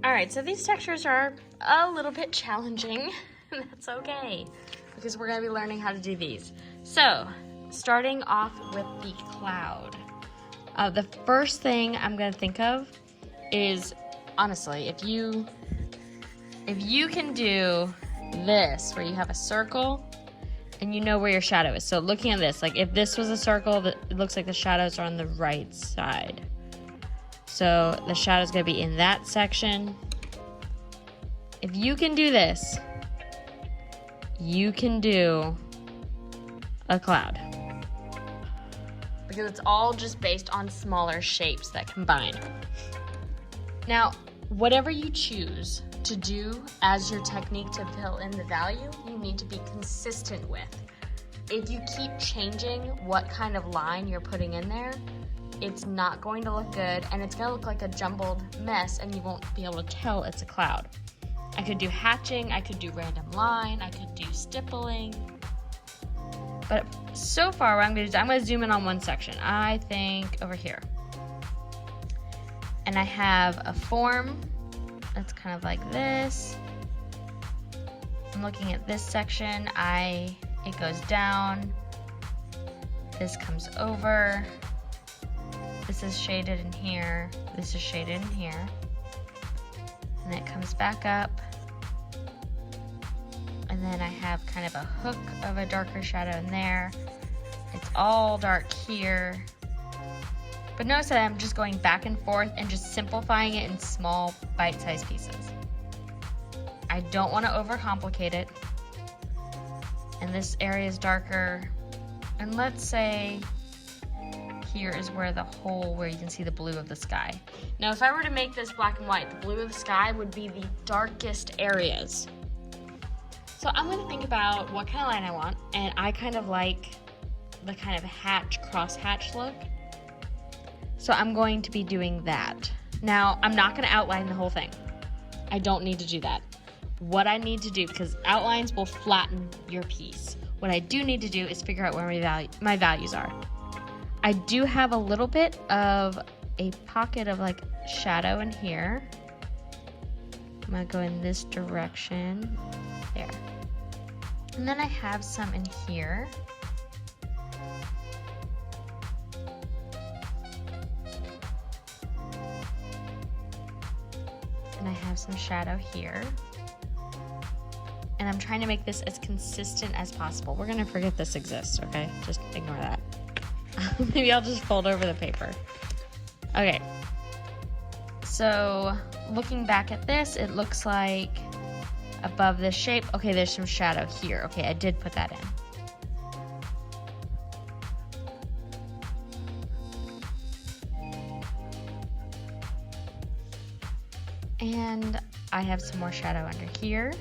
All right, so these textures are a little bit challenging. That's okay, because we're gonna be learning how to do these. So, starting off with the cloud. The first thing I'm gonna think of is, honestly, if you can do this, where you have a circle and you know where your shadow is. So looking at this, like if this was a circle, it looks like the shadows are on the right side. So the shadow's gonna be in that section. If you can do this, you can do a cloud. Because it's all just based on smaller shapes that combine. Now, whatever you choose to do as your technique to fill in the value, you need to be consistent with. If you keep changing what kind of line you're putting in there, it's not going to look good, and it's gonna look like a jumbled mess, and you won't be able to tell it's a cloud. I could do hatching, I could do random line, I could do stippling. But so far, what I'm gonna do, I'm gonna zoom in on one section. I think over here. And I have a form that's kind of like this. I'm looking at this section. It goes down. This comes over. This is shaded in here. This is shaded in here. And it comes back up. And then I have kind of a hook of a darker shadow in there. It's all dark here. But notice that I'm just going back and forth and just simplifying it in small bite-sized pieces. I don't want to overcomplicate it. And this area is darker. And let's say here is where where you can see the blue of the sky. Now, if I were to make this black and white, the blue of the sky would be the darkest areas. So I'm gonna think about what kind of line I want, and I kind of like the kind of cross hatch look. So I'm going to be doing that. Now, I'm not gonna outline the whole thing. I don't need to do that. What I need to do, because outlines will flatten your piece, what I do need to do is figure out where my values are. I do have a little bit of a pocket of like shadow in here. I'm gonna go in this direction, there. And then I have some in here. And I have some shadow here. And I'm trying to make this as consistent as possible. We're gonna forget this exists, okay? Just ignore that. Maybe I'll just fold over the paper. Okay. So, looking back at this, it looks like above this shape, okay, there's some shadow here. Okay, I did put that in. And I have some more shadow under here.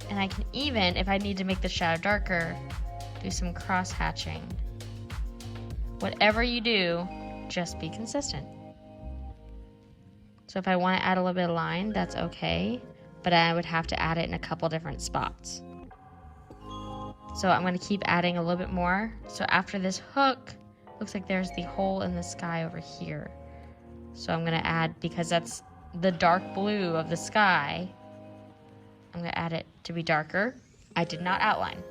And I can even, if I need to make the shadow darker, do some cross hatching. Whatever you do, just be consistent. So if I want to add a little bit of line, that's okay, but I would have to add it in a couple different spots. So I'm going to keep adding a little bit more. So after this hook, looks like there's the hole in the sky over here. So I'm going to add, because that's the dark blue of the sky, I'm going to add it to be darker. I did not outline.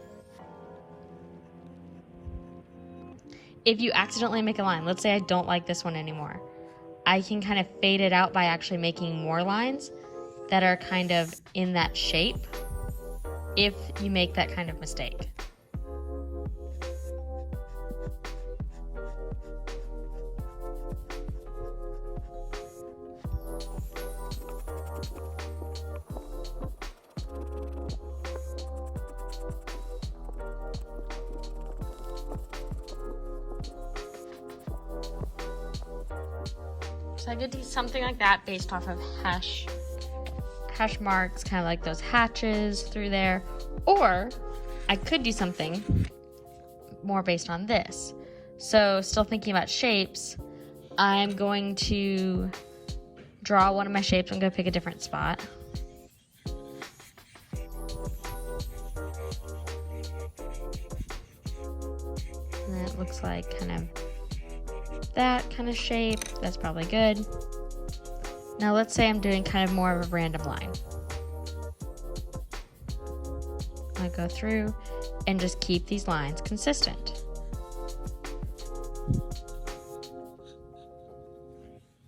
If you accidentally make a line, let's say I don't like this one anymore, I can kind of fade it out by actually making more lines that are kind of in that shape if you make that kind of mistake. So I could do something like that based off of hash marks, kind of like those hatches through there. Or I could do something more based on this. So still thinking about shapes, I'm going to draw one of my shapes. I'm going to pick a different spot. And it looks like kind of that kind of shape. That's probably good. Now let's say I'm doing kind of more of a random line. I go through and just keep these lines consistent.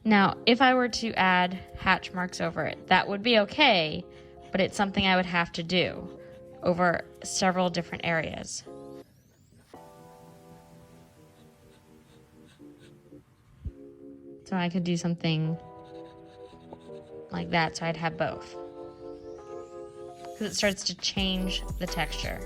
Now, if I were to add hatch marks over it, that would be okay, but it's something I would have to do over several different areas. So I could do something like that, so I'd have both. Because it starts to change the texture.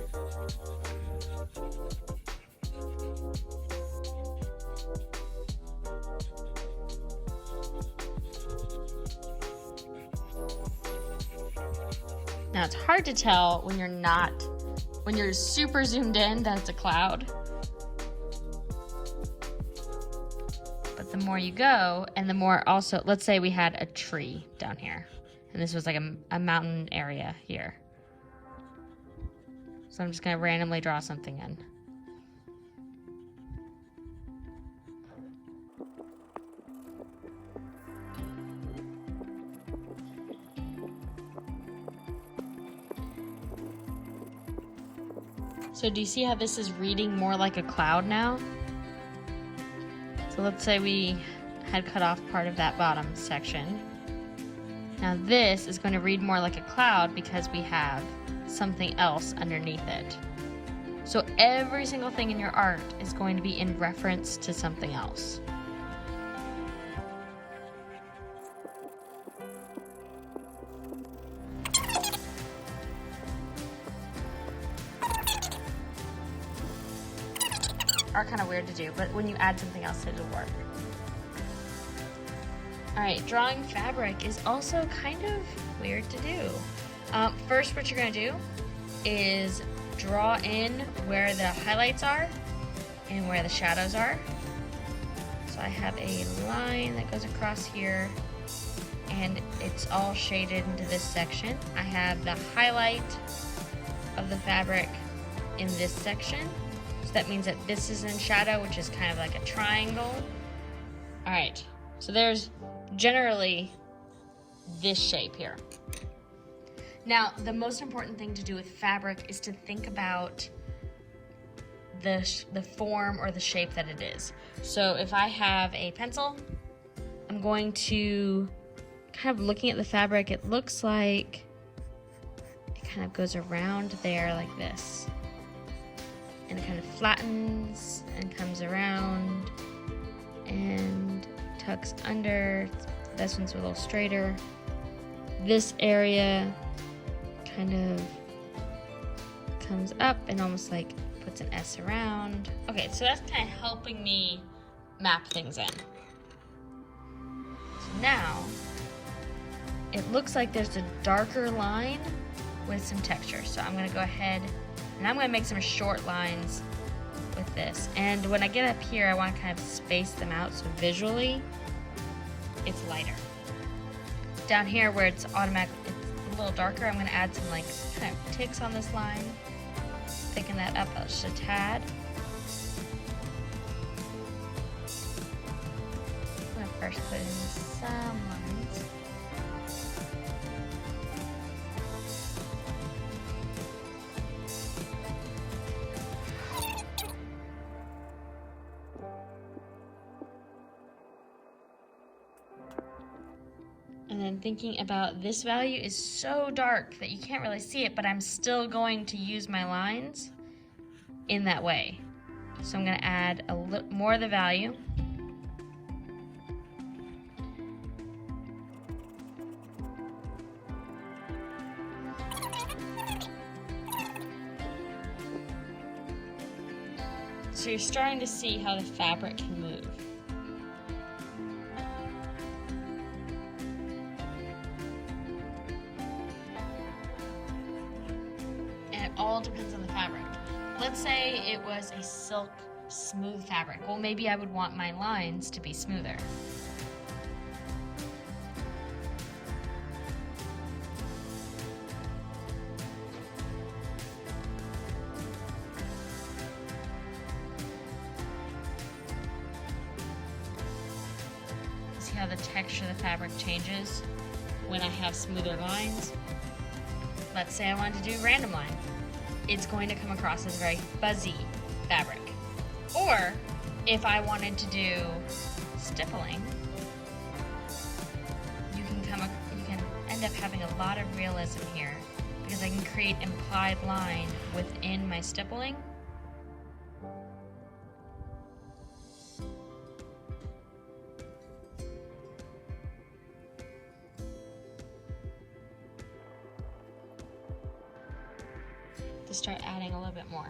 Now it's hard to tell when you're super zoomed in that it's a cloud. But the more you go, and the more also, let's say we had a tree down here, and this was like a mountain area here. So I'm just gonna randomly draw something in. So do you see how this is reading more like a cloud now? So let's say we had cut off part of that bottom section. Now this is going to read more like a cloud because we have something else underneath it. So every single thing in your art is going to be in reference to something else. Are kind of weird to do, but when you add something else, it'll work. Alright, drawing fabric is also kind of weird to do. First, what you're going to do is draw in where the highlights are and where the shadows are. So I have a line that goes across here, and it's all shaded into this section. I have the highlight of the fabric in this section. So that means that this is in shadow, which is kind of like a triangle. All right, so there's generally this shape here. Now, the most important thing to do with fabric is to think about the form or the shape that it is. So if I have a pencil, I'm going to, kind of looking at the fabric, it looks like it kind of goes around there like this. And it kind of flattens and comes around and tucks under. This one's a little straighter. This area kind of comes up and almost like puts an S around. Okay, so that's kind of helping me map things in. So now, it looks like there's a darker line with some texture. So I'm gonna go ahead and I'm gonna make some short lines with this. And when I get up here, I wanna kind of space them out so visually it's lighter. Down here where it's automatic, it's a little darker, I'm gonna add some like kind of ticks on this line. Thicken that up just a tad. I'm gonna first put in some lines. And then thinking about this value is so dark that you can't really see it, but I'm still going to use my lines in that way. So I'm going to add a little more of the value. So you're starting to see how the fabric can move. All depends on the fabric. Let's say it was a silk smooth fabric. Well, maybe I would want my lines to be smoother. how the texture of the fabric changes when I have smoother lines. Let's say I wanted to do random line. It's going to come across as very fuzzy fabric. Or if I wanted to do stippling, you can end up having a lot of realism here because I can create implied line within my stippling. To start adding a little bit more.